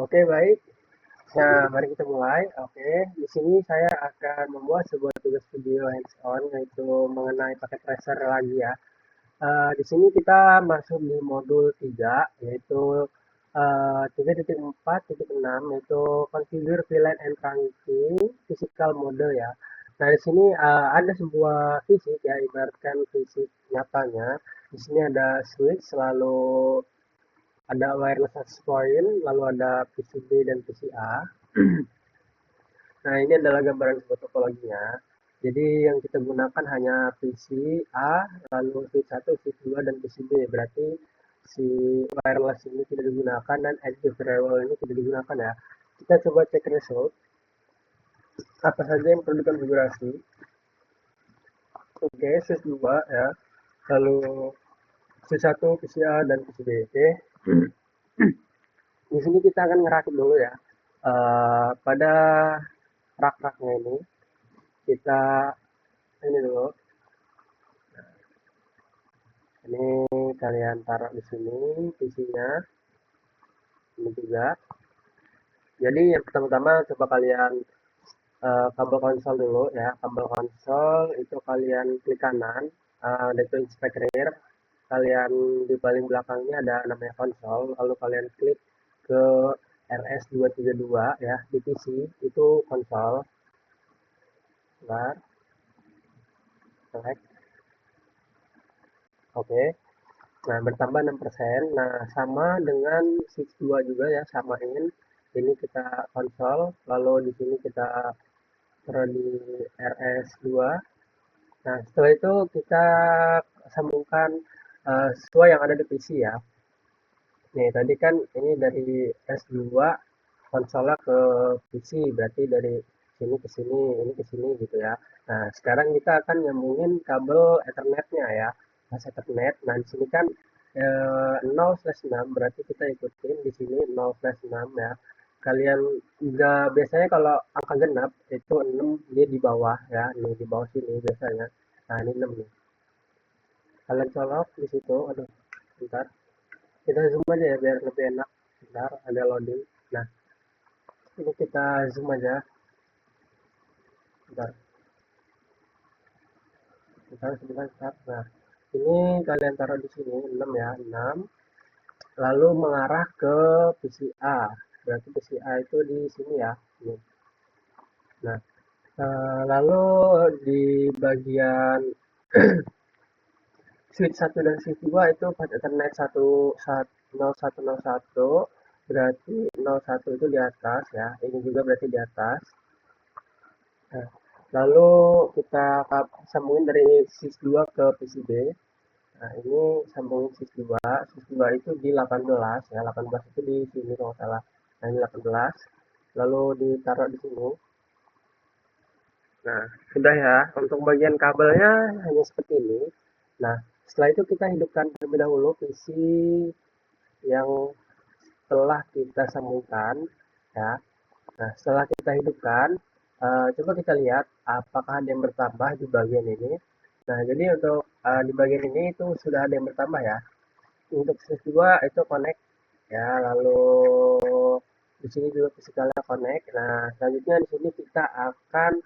Oke, baik. Nah, mari kita mulai. Oke, di sini saya akan membuat sebuah tugas video hands-on yaitu mengenai paket tracer lagi ya. Di sini kita masuk di modul 3 yaitu 3.4.6 yaitu configure VLAN and trunking physical model ya. Nah, di sini ada sebuah fisik ya, ibaratkan fisik nyatanya. Di sini ada switch, lalu ada wireless access point, lalu ada PCB dan PCA. Nah, ini adalah gambaran sebuah topologinya. Jadi yang kita gunakan hanya PCA, lalu switch 1, switch 2, dan PCB. Berarti si wireless ini tidak digunakan dan active variable ini tidak digunakan ya. Kita coba cek result. Apa saja yang perlu dikonfigurasi. Oke, switch 2 ya. Lalu switch 1, PCA, dan PCB. Oke. Di sini kita akan ngerakit dulu ya. Pada rak-raknya ini kita ini dulu. Ini kalian taruh di sini PC-nya. Ini juga. Jadi yang pertama-tama coba kalian kabel konsol dulu ya. Kabel konsol itu kalian klik kanan, itu inspect rear. Kalian di paling belakangnya ada namanya konsol, lalu kalian klik ke RS232 ya di PC itu konsol. Sebentar, select. Oke. Nah, bertambah 6%. Nah, sama dengan switch 2 juga ya, samain. Ini kita konsol, lalu di sini kita taruh di RS2. Nah, setelah itu kita sambungkan sesuai yang ada di PC ya. Nih, tadi kan ini dari S2 konsolnya ke PC, berarti dari sini ke sini, ini ke sini gitu ya. Nah, sekarang kita akan nyambungin kabel Ethernet-nya ya. Mas Ethernet. Nah, di sini kan 0/6 berarti kita ikutin di sini 0/6 ya. Kalian nggak biasanya kalau angka genap itu 6 dia di bawah ya, ini di bawah sini biasanya. Nah, ini 6 nih. Kalian colok di situ, aduh, bentar. Kita zoom aja ya biar lebih enak. Bentar, ada loading. Nah, ini kita zoom aja. Bentar, sebentar. Nah, ini kalian taruh di sini 6 ya, 6. Lalu mengarah ke PCA. Berarti PCA itu di sini ya. Ini. Nah, lalu di bagian switch 1 dan switch 2 itu pakai Ethernet 0101, berarti 01 itu di atas ya. Ini juga berarti di atas. Nah, lalu kita sambungin dari switch 2 ke PCB. Nah, ini sambungin switch 2. Switch 2 itu di 18 ya. 18 itu di sini kalau salah. Nah, ini 18. Lalu ditaruh di sini. Nah, sudah ya. Untuk bagian kabelnya hanya seperti ini. Nah, setelah itu kita hidupkan terlebih dahulu PC yang telah kita sambungkan ya. Nah, setelah kita hidupkan, coba kita lihat apakah ada yang bertambah di bagian ini. Nah, jadi untuk di bagian ini itu sudah ada yang bertambah ya. Untuk switch 2 itu connect ya, lalu di sini juga physicalnya connect. Nah, selanjutnya di sini kita akan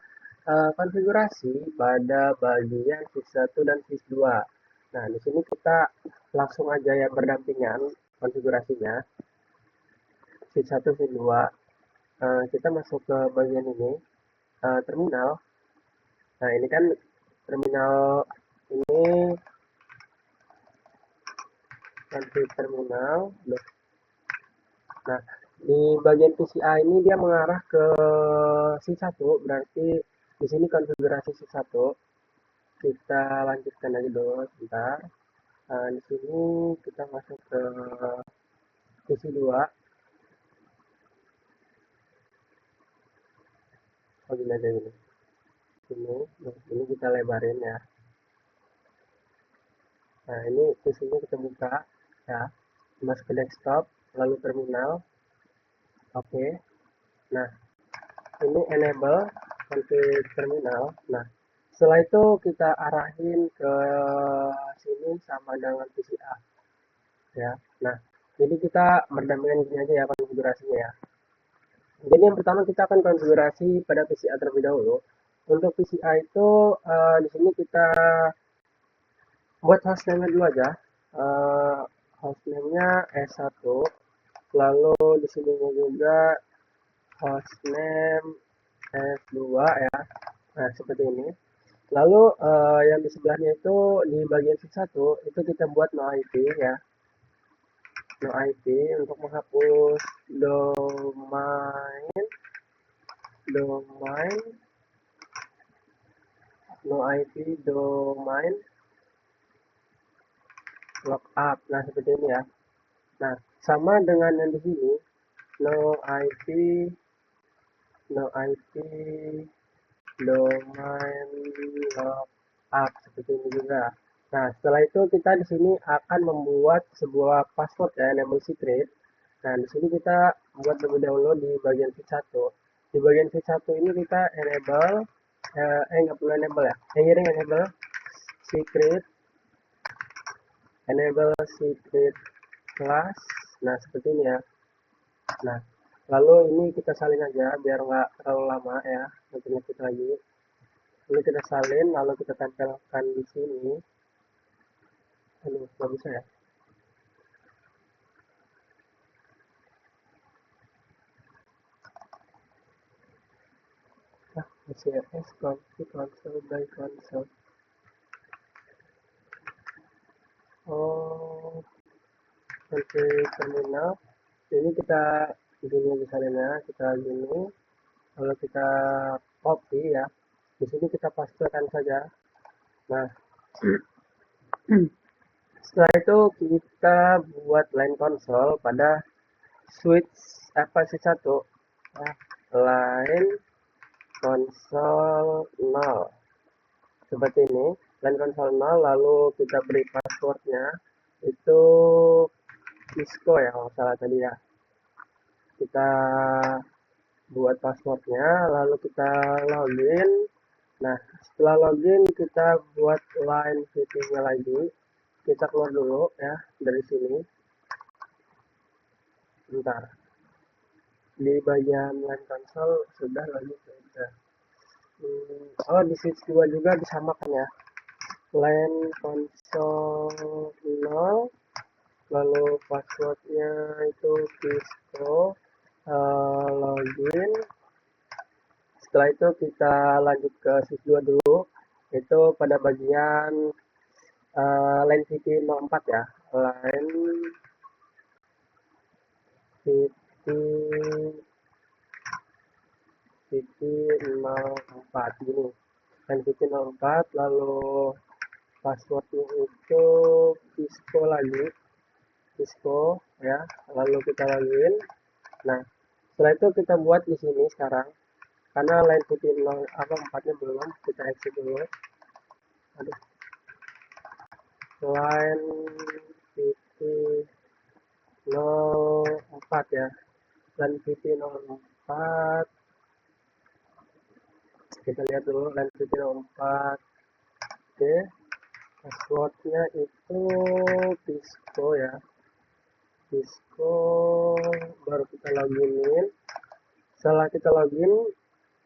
konfigurasi pada bagian switch 1 dan switch 2. Nah, di sini kita langsung aja ya berdampingan konfigurasinya. Switch 1, switch 2. Kita masuk ke bagian ini, terminal. Nah, ini kan terminal ini nanti terminal. Nah, di bagian PCI ini dia mengarah ke C1, berarti di sini konfigurasi C1. Kita lanjutkan aja dulu sebentar. Di sini kita masuk ke PC2. Oh, gini aja gini. Ini kita lebarin ya. Nah, ini PC-nya kita buka ya. Masuk ke desktop, lalu terminal. Oke. Nah, ini enable config terminal. Nah, setelah itu kita arahin ke sini sama dengan PCA ya. Nah, jadi kita berdampingan gini aja ya konfigurasinya ya. Jadi yang pertama kita akan konfigurasi pada PCA terlebih dahulu. Untuk PCA itu di sini kita buat hostname dulu aja. Eh, Hostname-nya S1, lalu di sini juga hostname S2 ya. Nah, seperti ini. Lalu yang di sebelahnya itu di bagian satu itu kita buat no IP ya. No IP untuk menghapus domain domain no IP domain lookup. Nah, seperti ini ya. Nah, sama dengan yang di sini no IP no IP domain lookup seperti ini juga. Nah, setelah itu kita di sini akan membuat sebuah password ya, enable secret. Nah, di sini kita buat terlebih dahulu di bagian V1. Di bagian V1 ini kita enable, nggak perlu enable ya, hearing secret, enable secret class. Nah, seperti ini ya. Nah, lalu ini kita salin aja biar nggak terlalu lama ya, nanti kita lagi. Ini kita salin, lalu kita tempelkan di sini. Aduh, nggak bisa ya. Nah, CSS config console by console. Oh, nanti terminal. Ini kita gini misalnya, kita gini, lalu kita copy ya. Di sini kita pastekan saja. Nah, setelah itu kita buat line console pada switch apa sih satu ya, line console 0 seperti ini. Line console 0 lalu kita beri passwordnya itu Cisco ya kalau salah tadi ya. Kita buat passwordnya lalu kita login. Nah, setelah login kita buat line VP-nya lagi. Kita keluar dulu ya dari sini. Bentar. Di bagian line console sudah lagi sudah. Oh, di switch 2 juga disamakan ya. Line console 0 lalu passwordnya itu Cisco, login. Setelah itu kita lanjut ke switch 2 dulu, itu pada bagian line VP 04 ya, line VP VP 04 gini, line VP 04 lalu passwordnya itu Cisco lagi, Cisco ya, lalu kita login. Nah, setelah itu kita buat di sini sekarang karena line VP 0 apa 4-nya belum, kita exit dulu. Aduh, line VP 04 ya, line VP 04, kita lihat dulu line VP 04. Oke, passwordnya itu Cisco ya, Cisco, baru kita loginin. Setelah kita login,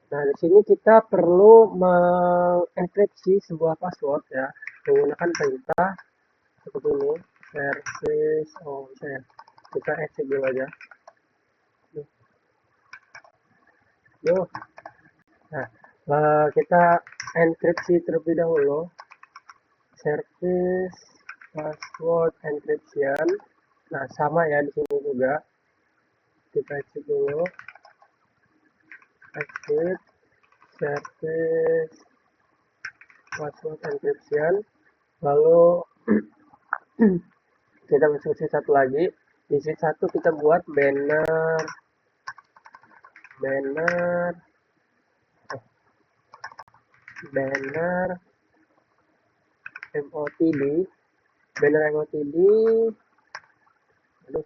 nah di sini kita perlu mengenkripsi sebuah password ya menggunakan perintah seperti ini, service. Oh, bisa ya, kita exit dulu aja. Yuk, nah kita enkripsi terlebih dahulu, service password encryption. Nah, sama ya di sini juga, kita exit dulu, exit service password encryption, lalu kita masuk ke satu lagi. Di sini satu kita buat banner banner banner MOTD, banner MOTD. Aduh,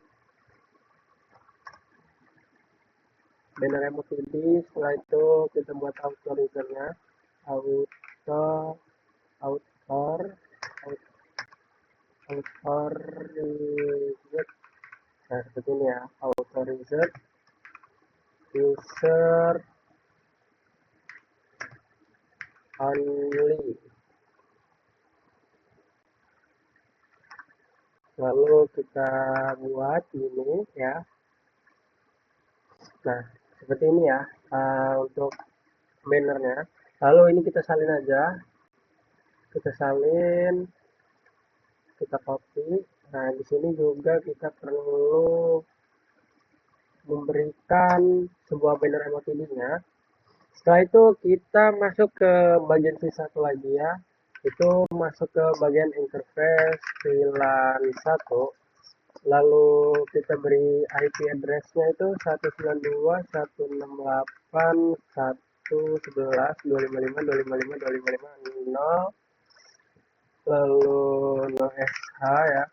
banner MOTD. Setelah itu kita buat authorizer-nya, author author authorizer. Nah, seperti ini ya, authorizer. user only. Lalu kita buat ini ya. Nah, seperti ini ya untuk bannernya. Lalu ini kita salin aja, kita salin, kita copy. Nah, di sini juga kita perlu memberikan sebuah banner emotidnya. Setelah itu kita masuk ke bagian satu lagi ya, itu masuk ke bagian interface VLAN 1. Lalu kita beri IP address-nya itu 192.168.1.11.255.255.255.255.0, lalu no sh ya.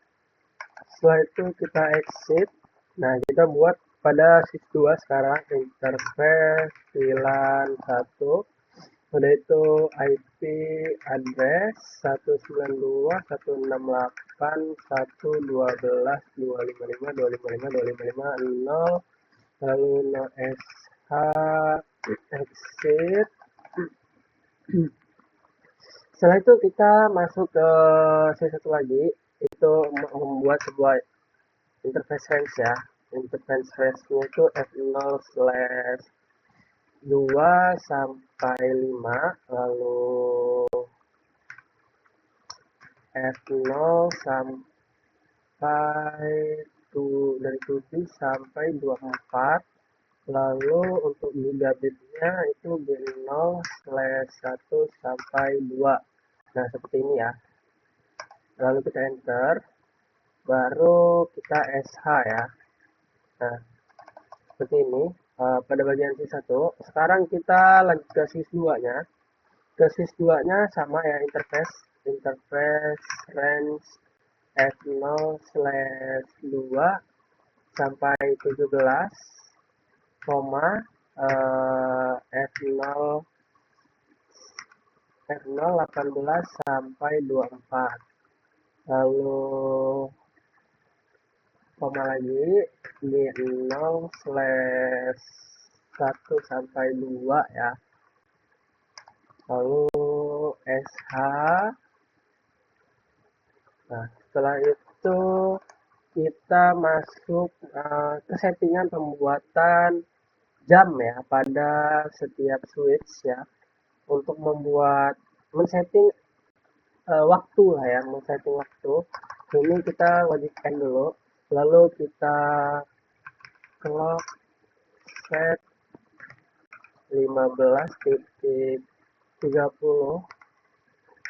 Setelah itu kita exit. Nah, kita buat pada sys2 sekarang interface VLAN 1. Udah itu IP address 192.168.1.12.255.255.255.255.0, lalu no sh exit. Setelah itu kita masuk ke satu lagi, itu membuat sebuah interface range ya. Interface range-nya itu F0/2 sampai 5, lalu F0 sampai dari 7 sampai 24. Lalu untuk gigabitnya itu G0/1 sampai 2. Nah, seperti ini ya. Lalu kita enter, baru kita SH ya. Nah, seperti ini pada bagian sys1. Sekarang kita lanjut ke sys2-nya. Ke sys2-nya sama ya, interface range F0/2 sampai 17, koma F0 18 sampai 24. Lalu koma lagi di 0/1 sampai 2 ya. Lalu SH. Nah, setelah itu kita masuk ke settingan pembuatan jam ya pada setiap switch ya, untuk membuat men-setting waktu lah ya, men-setting waktu. Ini kita wajibkan dulu, lalu kita clock set 15.30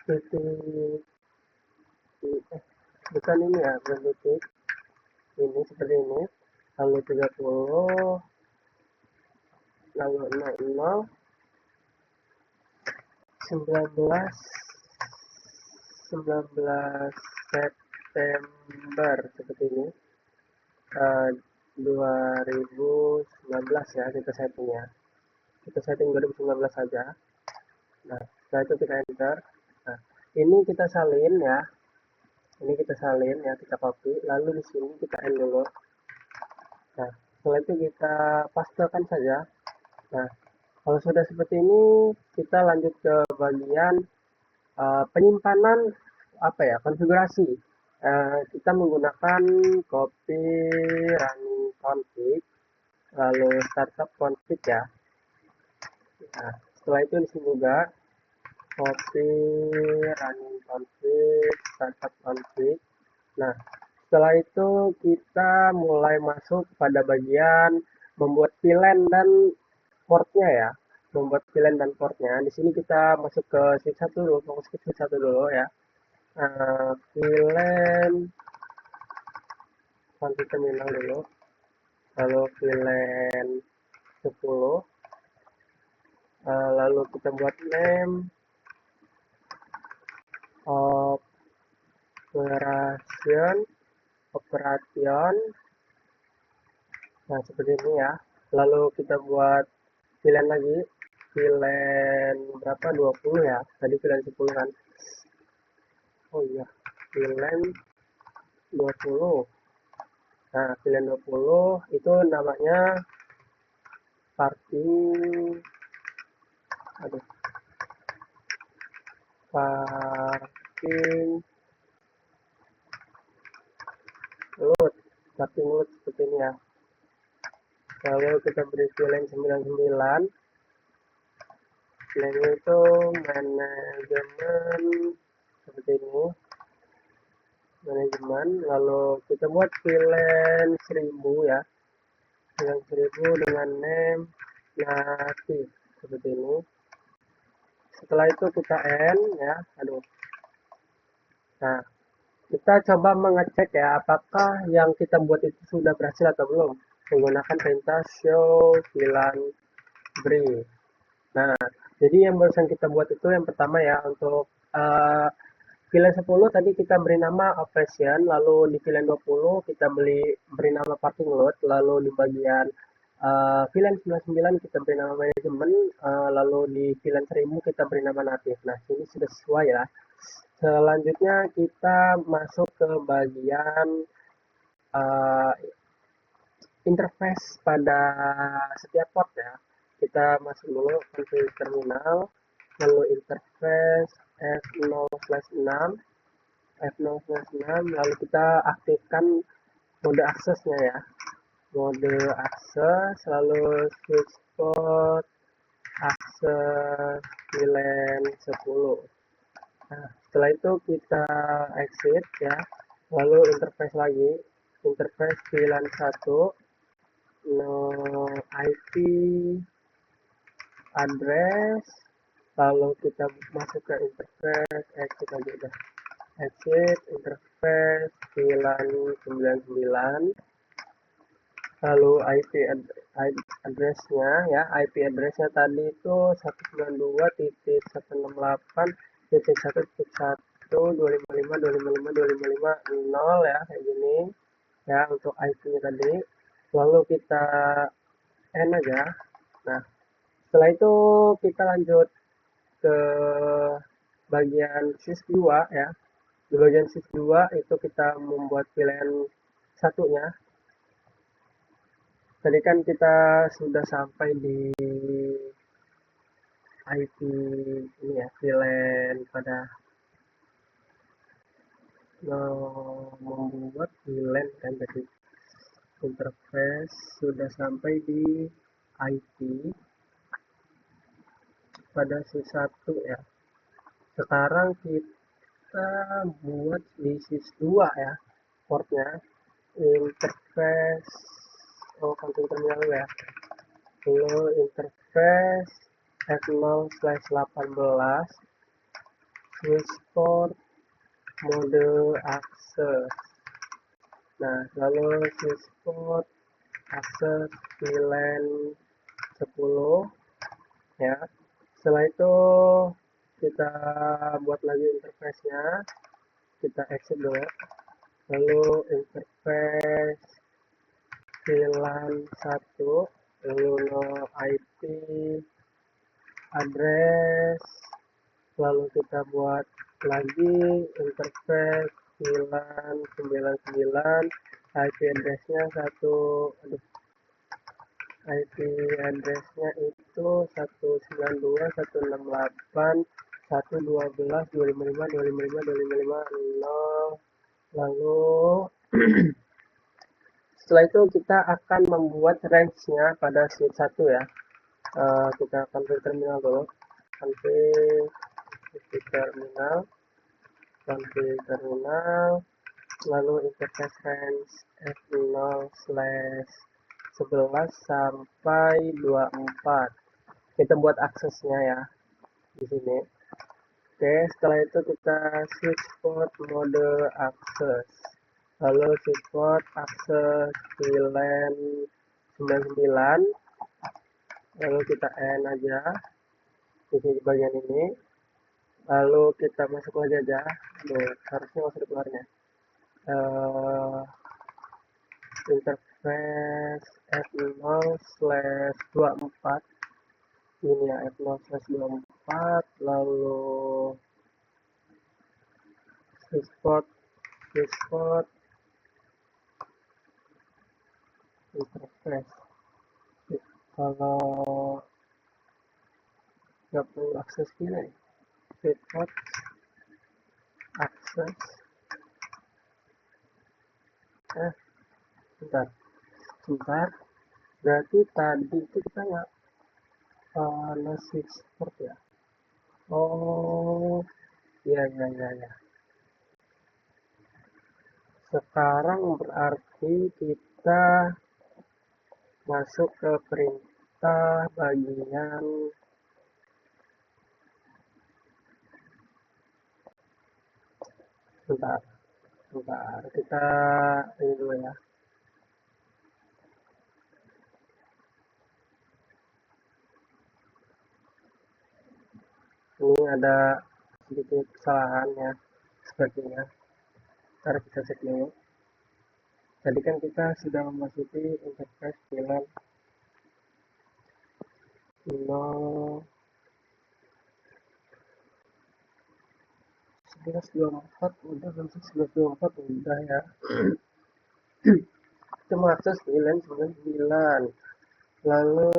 titik, bukan ini ya, titik ini seperti ini, lalu 30, lalu 00, 19 September seperti ini, 2019 ya, kita settingnya, kita setting 2019 saja. Nah, setelah itu kita enter. Nah, ini kita salin ya, kita copy, lalu di sini kita end dulu. Nah, setelah itu kita pastekan saja. Nah, kalau sudah seperti ini, kita lanjut ke bagian penyimpanan konfigurasi. Kita menggunakan copy running config, lalu startup config ya. Nah, setelah itu di sini juga copy running config, startup config. Nah, setelah itu kita mulai masuk pada bagian membuat VLAN dan portnya ya. Membuat VLAN dan portnya. Di sini kita masuk ke sys1 dulu, fokus ke sys1 dulu ya. VLAN config terminal dulu. Lalu VLAN 10. Lalu kita buat name operation. Nah, seperti ini ya. Lalu kita buat VLAN lagi, VLAN berapa, 20 ya, tadi VLAN 10 kan. Oh iya, VLAN 20. Nah, VLAN 20 itu namanya parking, aduh, parking load, seperti ini ya. Lalu kita beri VLAN 99, VLAN itu manajemen seperti ini, manajemen. Lalu kita buat VLAN 1000 ya, VLAN 1000 dengan name native seperti ini. Setelah itu kita end ya, aduh. Nah, kita coba mengecek ya, apakah yang kita buat itu sudah berhasil atau belum menggunakan perintah show VLAN break. Nah, jadi yang barusan kita buat itu yang pertama ya, untuk VLAN 10 tadi kita beri nama operation, lalu di VLAN 20 kita beri nama parking load, lalu di bagian VLAN 99 kita beri nama manajemen, lalu di VLAN 1000 kita beri nama native. Nah, ini sudah sesuai ya. Selanjutnya kita masuk ke bagian uh, interface pada setiap port ya. Kita masuk dulu ke terminal, lalu interface F0/6, F0/6, lalu kita aktifkan mode aksesnya ya. Mode akses, lalu switch port, akses VLAN 10. Nah, setelah itu kita exit ya, lalu interface lagi, interface VLAN 1, no IP address, lalu kita masuk ke interface, exit aja udah, exit interface VLAN 99, lalu IP addressnya ya, IP addressnya tadi itu 192.168.1.1.255.255.255.0 ya, kayak gini ya untuk IP-nya tadi. Lalu kita end aja. Nah, setelah itu kita lanjut ke bagian sys 2 ya. Di bagian sys 2 itu kita membuat VLAN satunya. Tadi kan kita sudah sampai di IP ini ya, VLAN pada membuat VLAN kan, jadi interface sudah sampai di IP pada sys 1 ya. Sekarang kita buat di sys 2 ya, portnya interface konfig terminal ya, lalu interface F0/18 switch port mode akses. Nah, lalu switch port akses VLAN 10 ya. Setelah itu kita buat lagi interface-nya, kita exit dulu, lalu interface VLAN 1, lalu no IP address, lalu kita buat lagi interface VLAN 99, IP address-nya IP address-nya itu 192.168.1.12.255.255.255.0. Lalu setelah itu kita akan membuat range-nya pada switch 1 ya. Kita config terminal dulu, config terminal, lalu interface range F0/11 sampai 24. Kita buat aksesnya ya di sini. Oke, setelah itu kita switch port mode akses, lalu switch port akses VLAN 99, lalu kita end aja di sini bagian ini, lalu kita masuk lagi aja. Harusnya masuk keluarnya interface F0/24 ini ya, F0/24, lalu switch port interface Kalau nggak perlu akses ini, report akses, bentar, sebentar. Berarti tadi itu kita nggak nge-switch port ya? Oh, iya, iya, iya, iya. Sekarang berarti kita masuk ke perintah bagian, bentar, bentar. Kita ini dulu ya. Ini ada sedikit kesalahan ya, sepertinya. Ntar kita cek dulu. Tadi kan kita sudah memasuki interface VLAN 0 11.24 udah, masuk 11.24 udah ya. Cuma akses VLAN 99. Lalu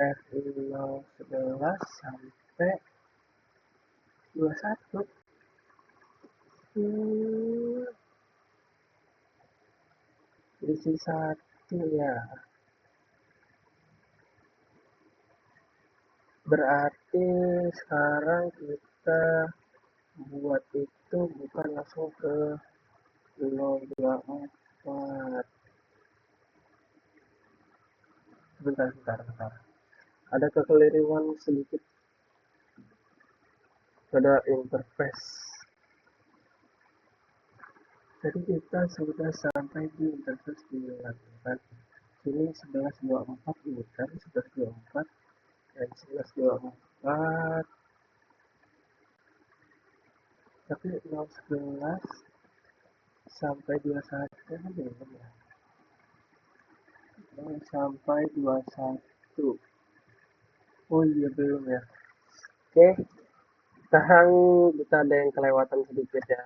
F011 sampai 21. Hmm, isi satu ya. Berarti sekarang kita buat itu bukan langsung ke 024. Bentar, bentar, bentar. Ada kekeliruan sedikit pada interface. Jadi kita sudah sampai di interface dilakukan. Sini 11.24 bukan 11.24 dan 11.24, tapi 011 sampai 21 kan belum ya. 0 sampai 21. Oh iya belum ya. Oke, sekarang kita ada yang kelewatan sedikit ya.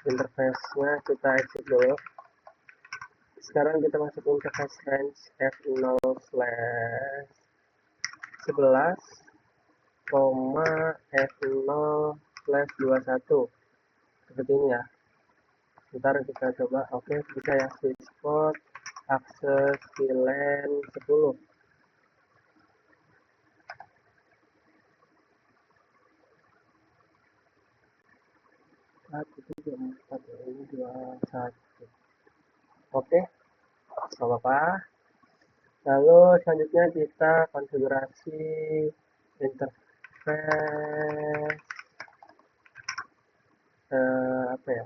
Interface-nya kita exit dulu. Sekarang kita masuk interface range F0 slash 11, F0 slash 21. Seperti ini ya. Ntar kita coba. Oke, bisa ya. Switch port, akses VLAN 10. Itu 24 ya, ini 21. Oke, nggak apa-apa. Lalu selanjutnya kita konfigurasi interface apa ya,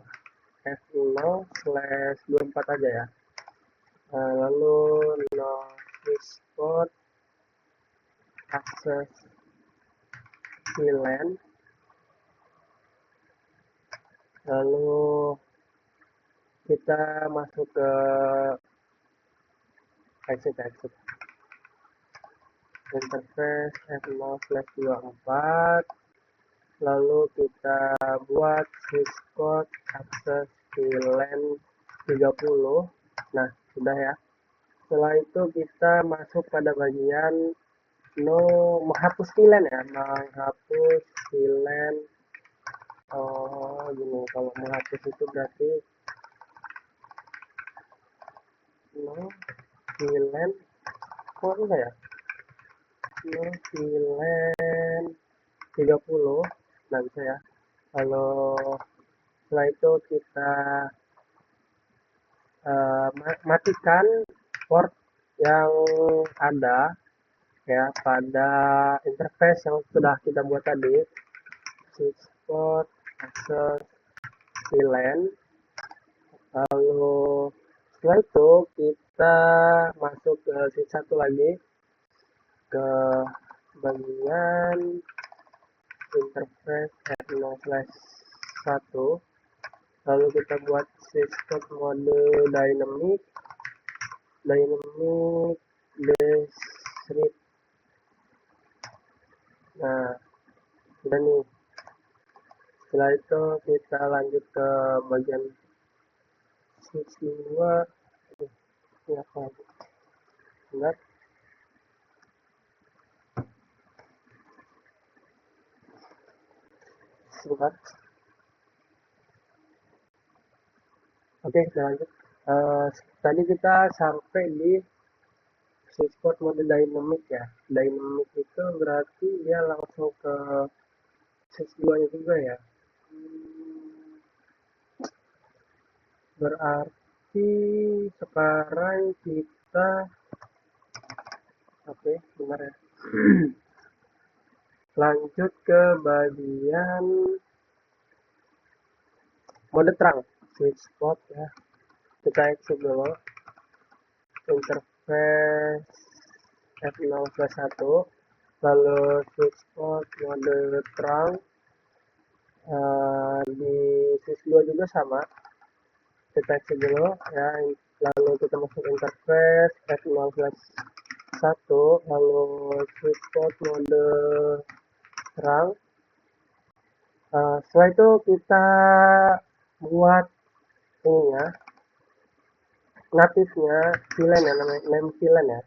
F0 slash 24 aja ya. Lalu no switch port akses VLAN, lalu kita masuk ke exit interface F0 slash 24, lalu kita buat switch port akses VLAN 30. Nah, sudah ya. Setelah itu kita masuk pada bagian menghapus VLAN ya, menghapus VLAN. Oh gini, kalau menghapus itu berarti VLAN, kok enggak ya, VLAN 30. Nah bisa ya. Kalau setelah itu kita matikan port yang ada ya pada interface yang sudah kita buat tadi, switch port akses VLAN. Lalu setelah itu kita masuk ke switch satu lagi, ke bagian interface F0/1, lalu kita buat switch port mode dynamic discrete. Nah udah nih. Setelah itu kita lanjut ke bagian switch 2. Ini apa? Bentar. sebentar. Oke, kita lanjut. Eh, Tadi kita sampai di switchboard mode dynamic ya. Dynamic itu berarti dia langsung ke switch 2 nya juga ya. Berarti sekarang kita, oke, benar ya. Lanjut ke bagian mode terang, switch spot ya. Kita exit dulu, interface F0/1, lalu switch spot mode terang. Di switch 2 juga sama, kita exit dulu ya, lalu kita masuk interface F0/1, lalu switch spot mode terang. Setelah itu kita buat ini ya, natifnya VLAN ya, namanya name VLAN ya.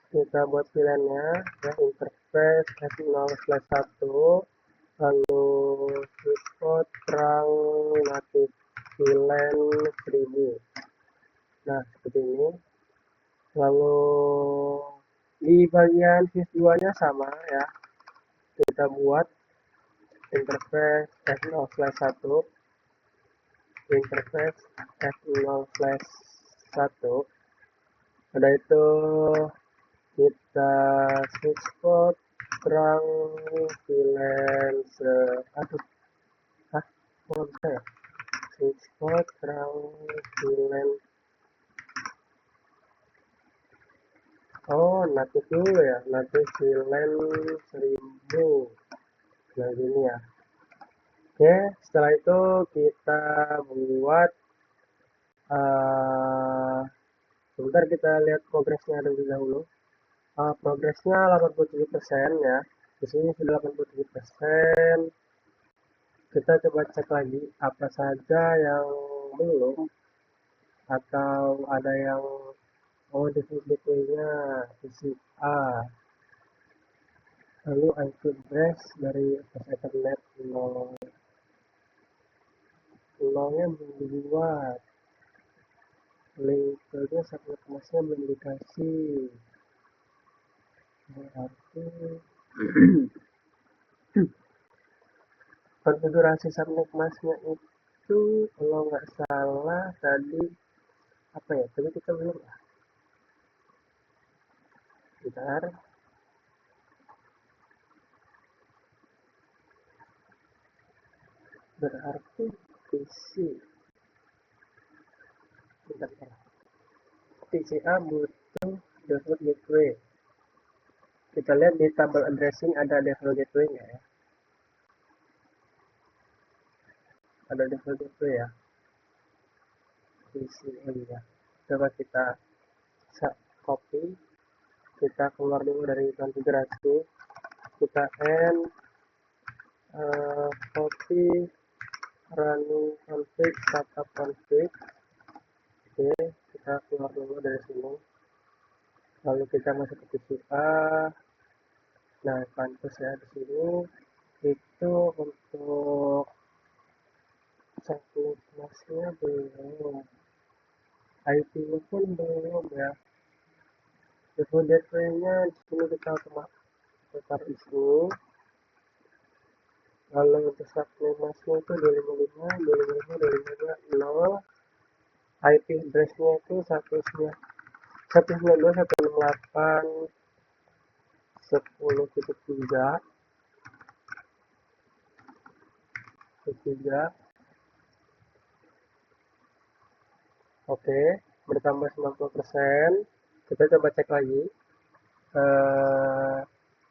Kita buat VLAN-nya ya, interface F0/1, lalu switchport terang natif VLAN 1000. Nah, seperti ini. Lalu di bagian switch 2-nya sama ya. Kita buat interface F0/1, interface F0/1. Udah itu kita switch port terang VLAN aduh, kok bisa ya, switch port terang VLAN, natif dulu ya, natif VLAN 1000. Nah gini ya. Oke, setelah itu kita buat sebentar, kita lihat progresnya terlebih dahulu. Progresnya 87% ya. Di sini sudah 87%. Kita coba cek lagi apa saja yang belum, atau ada yang default gateway-nya PCA, lalu IP address dari Ethernet 0 nya belum dibuat, link ke subnet masknya belum dikasih, berarti konfigurasi subnet masknya itu kalau nggak salah tadi apa ya, tadi kita belum ya, bentar. Berarti PC, bentar, PCA butuh default gateway. Kita lihat di tabel addressing ada default gateway nya ya, ada default gateway ya, PC ya. Coba kita copy, kita keluar dulu dari konfigurasi, kita copy running config startup config. Oke, kita keluar dulu dari sini, lalu kita masuk ke PCA. Nah, pantas ya di sini itu untuk subnet masknya belum, IP-nya pun belum ya. Default gateway-nya di sini kita tetap di sini. Lalu untuk subnet masknya itu 255, 255, 255, 0. IP address-nya itu 192, 168, 10.3, 3. Oke, bertambah 90%. Kita coba cek lagi.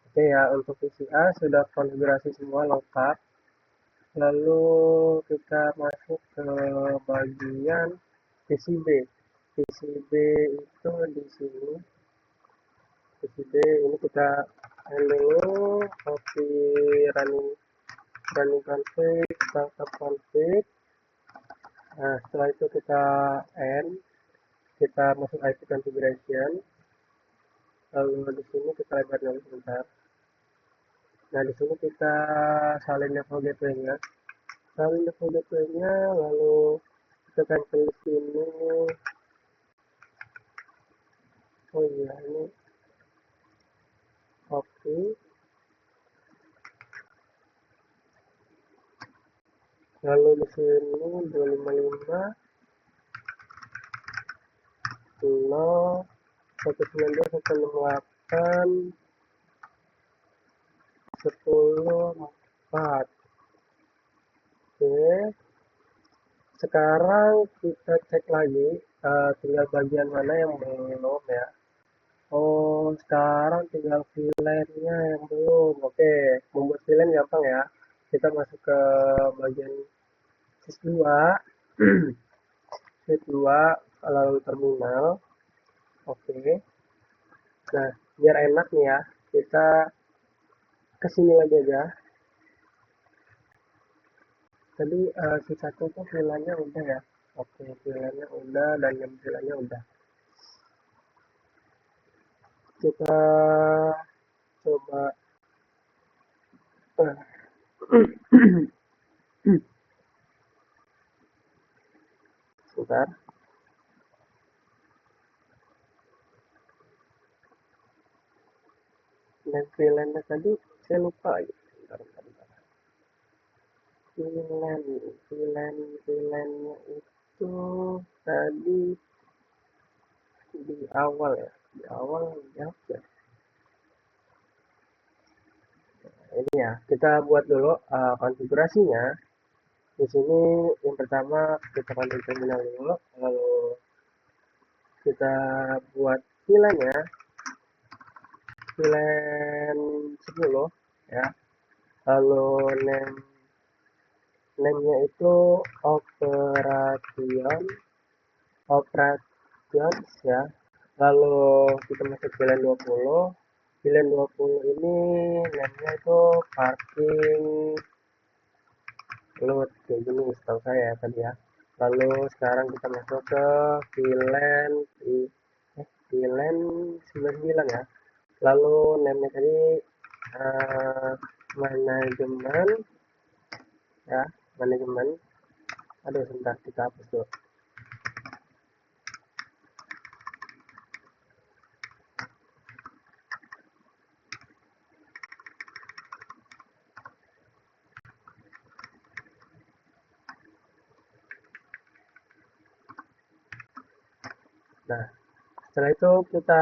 Oke ya, untuk PCA sudah konfigurasi semua lengkap. Lalu kita masuk ke bagian PCB. PCB itu di sini. PCB ini kita dulu, copy running config, startup config. Nah, setelah itu kita kita masuk IP configuration. Lalu di sini kita lebarkan sebentar. Nah, di sini kita salin level gateway-nya. Salin level gateway-nya, lalu kita tempel di sini. Oh iya, ini copy. Lalu di sini 255 0 192 168 10 4. Oke, sekarang kita cek lagi, tinggal bagian mana yang belum ya. Oh, sekarang tinggal VLAN-nya yang belum. Oke, membuat VLAN gampang ya. Kita masuk ke bagian sys 2, sys 2, lalu terminal. Oke, nah biar enak nih ya, kita kesini lagi aja. Tadi sys 1 tuh VLAN-nya udah ya. Oke, VLAN-nya udah dan yang VLAN-nya udah. Kita coba eh, sebentar. Dan VLAN-nya tadi saya lupa ya. Bentar, bentar, bentar. VLAN, VLAN-nya itu tadi di awal ya. Di awal ya. Ini ya, kita buat dulu konfigurasinya. Di sini yang pertama kita pantul terminal dulu, lalu kita buat VLAN ya, VLAN 10 ya. Lalu name-nya itu operations ya. Lalu kita masuk VLAN 20. VLAN 20 ini name-nya itu parking load kayak gini setahu saya tadi ya. Lalu sekarang kita masuk ke VLAN VLAN 99 ya. Lalu name-nya tadi manajemen ya, manajemen. Aduh, sebentar kita hapus dulu. Nah, setelah itu kita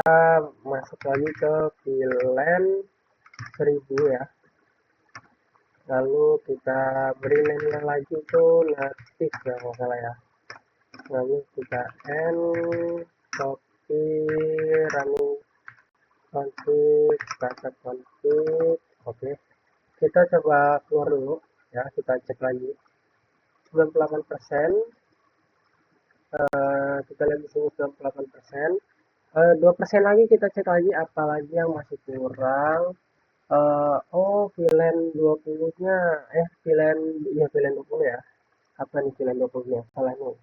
masuk lagi ke VLAN 1000 ya. Lalu kita beri name lagi itu native ya kalau salah ya. Lalu kita n copy running config startup config. Oke, kita coba keluar dulu ya, kita cek lagi 98%. Kita lihat di sini 98%. 2% lagi kita cek lagi apalagi yang masih kurang. Oh, VLAN 20-nya, VLAN, iya VLAN 20 ya. Apa nih VLAN 20-nya? Salah nih.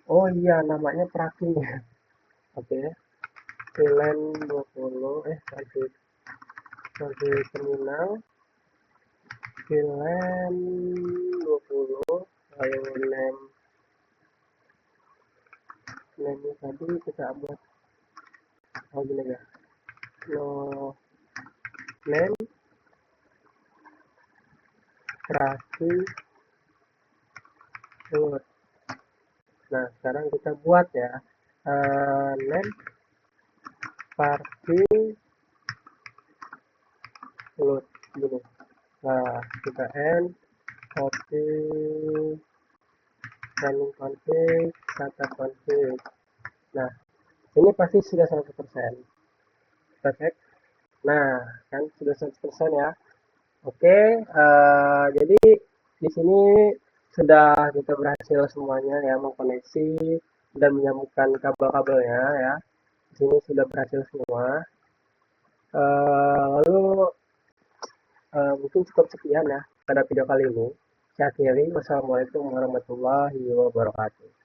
Oh iya, namanya tracking ya. Oke, VLAN 20, masih terminal. VLAN 20, lalu name tadi kita buat, oh gini ya. No name tracking load. Nah, sekarang kita buat ya, name parking load gini. Nah, kita end copy running config data config. Nah, ini pasti sudah 100%. Kita cek. Nah, kan sudah 100% ya. Oke, jadi di sini sudah kita berhasil semuanya ya, mengkoneksi dan menyambungkan kabel-kabelnya ya. Di sini sudah berhasil semua. Lalu mungkin cukup sekian ya pada video kali ini. Saya akhiri. Wassalamualaikum warahmatullahi wabarakatuh.